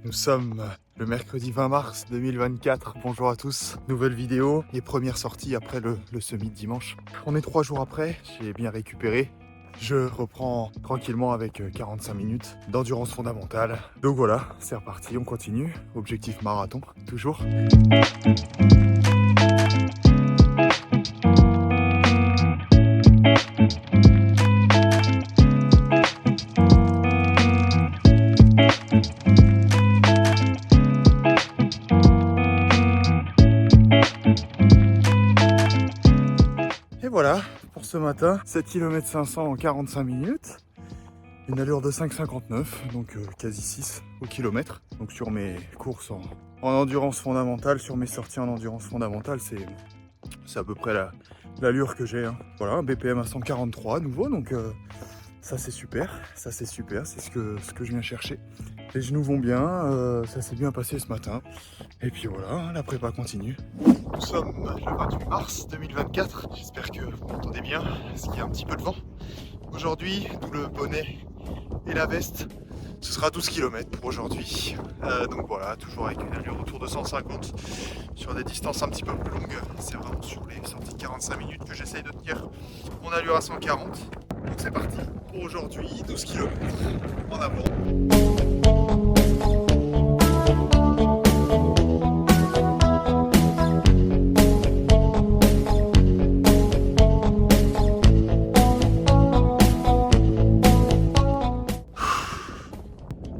Nous sommes le mercredi 20 mars 2024. Bonjour à tous. Nouvelle vidéo et première sortie après le semi de dimanche. On est 3 jours après, j'ai bien récupéré. Je reprends tranquillement avec 45 minutes d'endurance fondamentale. Donc voilà, c'est reparti, on continue. Objectif marathon, toujours. Et voilà, pour ce matin, 7 km 500 en 45 minutes. Une allure de 5,59, donc quasi 6 au kilomètre. Donc sur mes courses en endurance fondamentale, sur mes sorties en endurance fondamentale, c'est à peu près l'allure que j'ai. Hein. Voilà, un BPM à 143 à nouveau, donc ça c'est super, c'est ce que je viens chercher. Les genoux vont bien, ça s'est bien passé ce matin. Et puis voilà, hein, la prépa continue. Nous sommes le 28 mars 2024, j'espère que vous m'entendez bien, parce qu'il y a un petit peu de vent. Aujourd'hui, d'où le bonnet et la veste, ce sera 12 km pour aujourd'hui. Donc voilà, toujours avec une allure autour de 150 sur des distances un petit peu plus longues. C'est vraiment sur les sorties de 45 minutes que j'essaye de tenir mon allure à 140. Donc c'est parti pour aujourd'hui, 12 km en avant.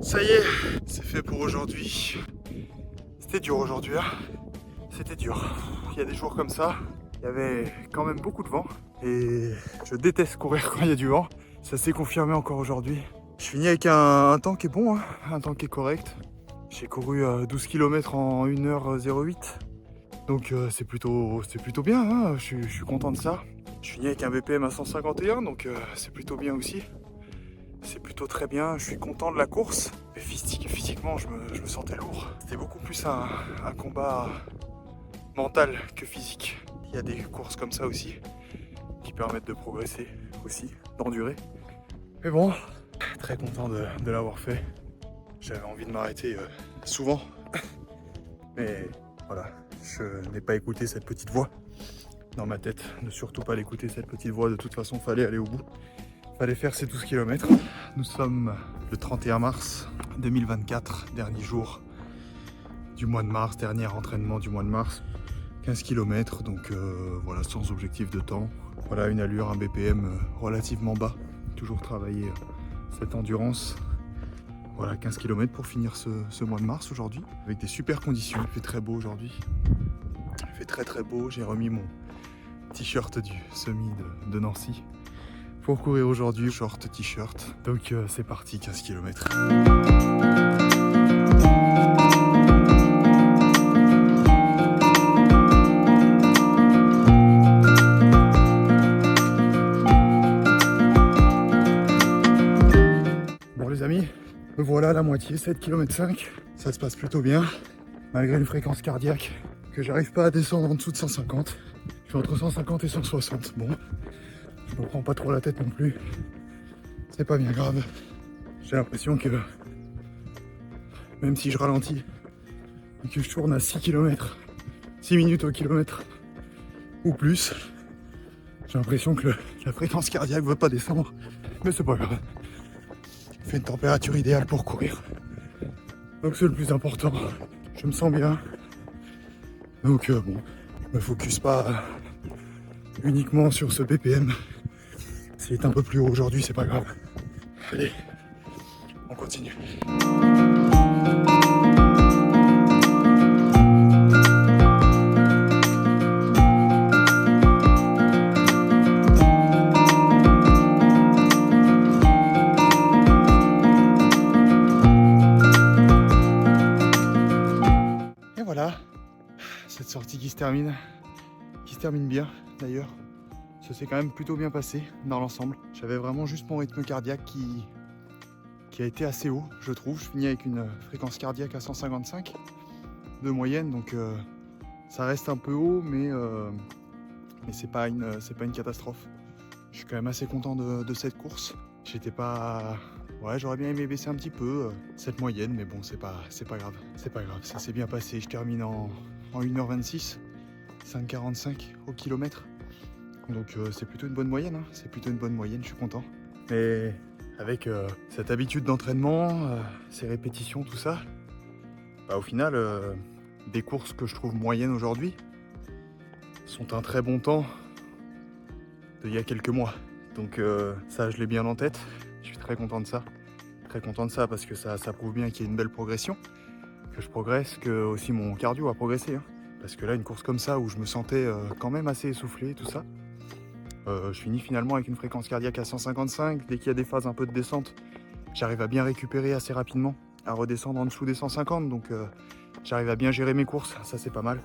Ça y est, c'est fait pour aujourd'hui. C'était dur aujourd'hui, hein. C'était dur. Il y a des jours comme ça, il y avait quand même beaucoup de vent. Et je déteste courir quand il y a du vent. Ça s'est confirmé encore aujourd'hui. Je finis avec un temps qui est bon, hein, un temps qui est correct. J'ai couru 12 km en 1h08. Donc c'est plutôt bien, hein. Je suis content de ça. Je finis avec un BPM à 151, donc c'est plutôt bien aussi. C'est plutôt très bien, je suis content de la course. Mais physiquement, je me sentais lourd. C'était beaucoup plus un combat mental que physique. Il y a des courses comme ça aussi, qui permettent de progresser aussi, d'endurer. Mais bon, très content de l'avoir fait. J'avais envie de m'arrêter souvent. Mais voilà, je n'ai pas écouté cette petite voix dans ma tête. Ne surtout pas l'écouter, cette petite voix. De toute façon, fallait aller au bout. Fallait faire ces 12 km. Nous sommes le 31 mars 2024, dernier jour du mois de mars, dernier entraînement du mois de mars. 15 km, donc voilà, sans objectif de temps. Voilà, une allure, un BPM relativement bas. Toujours travailler cette endurance. Voilà, 15 km pour finir ce mois de mars aujourd'hui. Avec des super conditions, il fait très beau aujourd'hui. Il fait très beau, j'ai remis mon t-shirt du semi de Nancy. Pour courir aujourd'hui, short, t-shirt. Donc c'est parti, 15 km. Bon les amis, me voilà à la moitié, 7 km 5. Ça se passe plutôt bien, malgré une fréquence cardiaque que j'arrive pas à descendre en dessous de 150. Je suis entre 150 et 160. Bon, je me prends pas trop la tête non plus. C'est pas bien grave. J'ai l'impression que même si je ralentis et que je tourne à 6 km, 6 minutes au kilomètre ou plus, j'ai l'impression que la fréquence cardiaque veut pas descendre. Mais c'est pas grave. Il fait une température idéale pour courir. Donc c'est le plus important. Je me sens bien. Donc bon, je me focus pas uniquement sur ce BPM. S'il est un peu plus haut aujourd'hui, c'est pas grave. Allez, on continue. Et voilà, cette sortie qui se termine bien d'ailleurs. Ça s'est quand même plutôt bien passé dans l'ensemble. J'avais vraiment juste mon rythme cardiaque qui a été assez haut, je trouve. Je finis avec une fréquence cardiaque à 155 de moyenne, donc ça reste un peu haut, mais c'est pas une catastrophe. Je suis quand même assez content de cette course. J'étais pas Ouais, j'aurais bien aimé baisser un petit peu cette moyenne, mais bon, c'est pas grave. C'est pas grave, ça s'est bien passé. Je termine en 1h26, 5,45 au kilomètre. Donc c'est plutôt une bonne moyenne, hein. C'est plutôt une bonne moyenne, je suis content. Mais avec cette habitude d'entraînement, ces répétitions, tout ça, bah, au final, des courses que je trouve moyennes aujourd'hui sont un très bon temps d'il y a quelques mois. Donc ça, je l'ai bien en tête. Je suis très content de ça. Très content de ça parce que ça prouve bien qu'il y a une belle progression, que je progresse, que aussi mon cardio a progressé. Hein. Parce que là, une course comme ça où je me sentais quand même assez essoufflé, tout ça, je finis finalement avec une fréquence cardiaque à 155. Dès qu'il y a des phases un peu de descente, j'arrive à bien récupérer assez rapidement, à redescendre en dessous des 150. Donc j'arrive à bien gérer mes courses, ça c'est pas mal.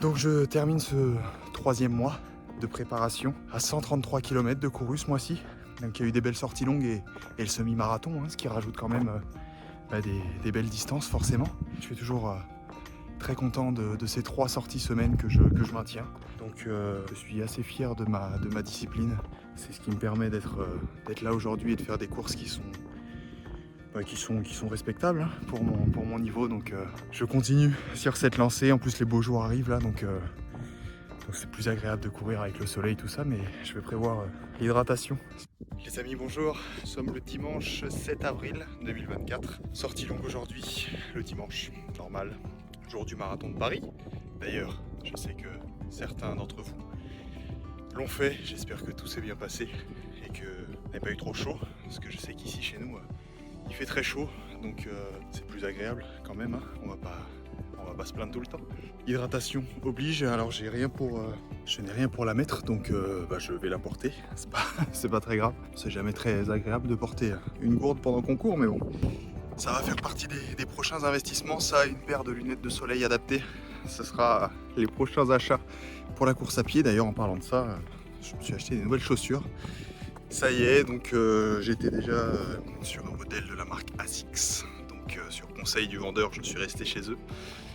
Donc je termine ce 3e mois de préparation à 133 km de couru ce mois-ci. Donc il y a eu des belles sorties longues et le semi-marathon, hein, ce qui rajoute quand même des belles distances forcément. Je suis toujours très content de ces 3 sorties semaines que je maintiens. Donc je suis assez fier de ma discipline. C'est ce qui me permet d'être là aujourd'hui et de faire des courses qui sont respectables hein, pour mon niveau. Donc je continue sur cette lancée. En plus les beaux jours arrivent là, donc c'est plus agréable de courir avec le soleil, tout ça, mais je vais prévoir l'hydratation. Les amis, bonjour. Nous sommes le dimanche 7 avril 2024. Sortie longue aujourd'hui, le dimanche, normal. Jour du marathon de Paris. D'ailleurs, je sais que certains d'entre vous l'ont fait. J'espère que tout s'est bien passé et que vous n'avez pas eu trop chaud. Parce que je sais qu'ici chez nous, il fait très chaud. Donc c'est plus agréable quand même. Hein. On va pas se plaindre tout le temps. Hydratation oblige. Alors je n'ai rien pour la mettre. Donc je vais la porter. C'est pas très grave. C'est jamais très agréable de porter une gourde pendant qu'on court. Mais bon. Ça va faire partie des prochains investissements, ça, une paire de lunettes de soleil adaptées. Ce sera les prochains achats pour la course à pied. D'ailleurs, en parlant de ça, je me suis acheté des nouvelles chaussures. Ça y est, donc j'étais déjà sur un modèle de la marque ASICS. Donc sur conseil du vendeur, je suis resté chez eux.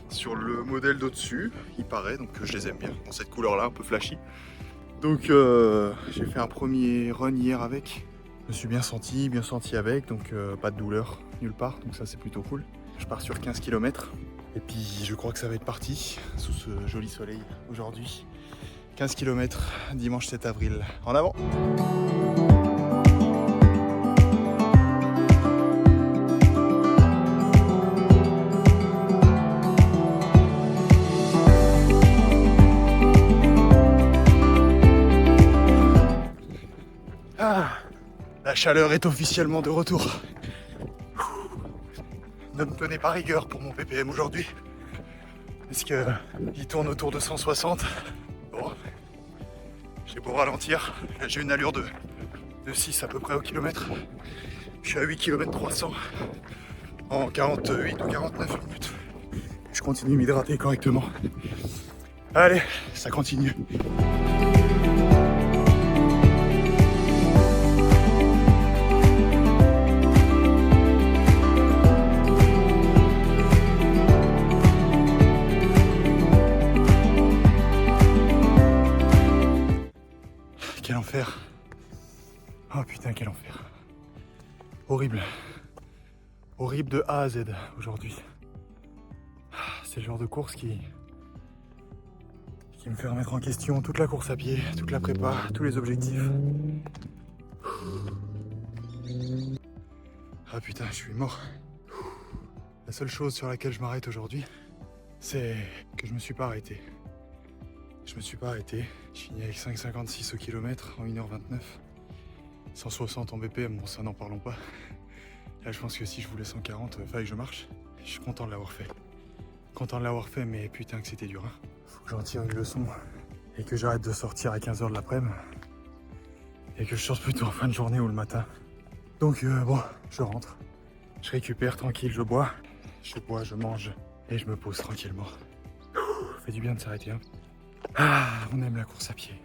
Sur le modèle d'au-dessus, il paraît, donc je les aime bien, dans cette couleur-là, un peu flashy. Donc j'ai fait un premier run hier avec. Je me suis bien senti avec, donc pas de douleur nulle part, donc ça c'est plutôt cool. Je pars sur 15 km et puis je crois que ça va être parti sous ce joli soleil aujourd'hui. 15 km, dimanche 7 avril. En avant! La chaleur est officiellement de retour. Ne me tenez pas rigueur pour mon ppm aujourd'hui. Parce qu'il tourne autour de 160. Bon, j'ai beau ralentir. J'ai une allure de 6 à peu près au kilomètre. Je suis à 8 km 300 en 48 ou 49 minutes. Je continue de m'hydrater correctement. Allez, ça continue. Quel enfer. Oh putain, quel enfer. Horrible. Horrible de A à Z aujourd'hui. C'est le genre de course qui me fait remettre en question toute la course à pied, toute la prépa, tous les objectifs. Ah putain, je suis mort. La seule chose sur laquelle je m'arrête aujourd'hui, c'est que je me suis pas arrêté. Je finis avec 5,56 au kilomètre en 1h29. 160 en BPM, bon ça n'en parlons pas. Là je pense que si je voulais 140, fallait que je marche. Je suis content de l'avoir fait. Mais putain que c'était dur. Hein. Faut que j'en tire une leçon et que j'arrête de sortir à 15h de l'après-midi. Et que je sorte plutôt en fin de journée ou le matin. Donc bon, je rentre. Je récupère tranquille, je bois, je mange et je me pose tranquillement. Fait du bien de s'arrêter. Hein. Ah, on aime la course à pied.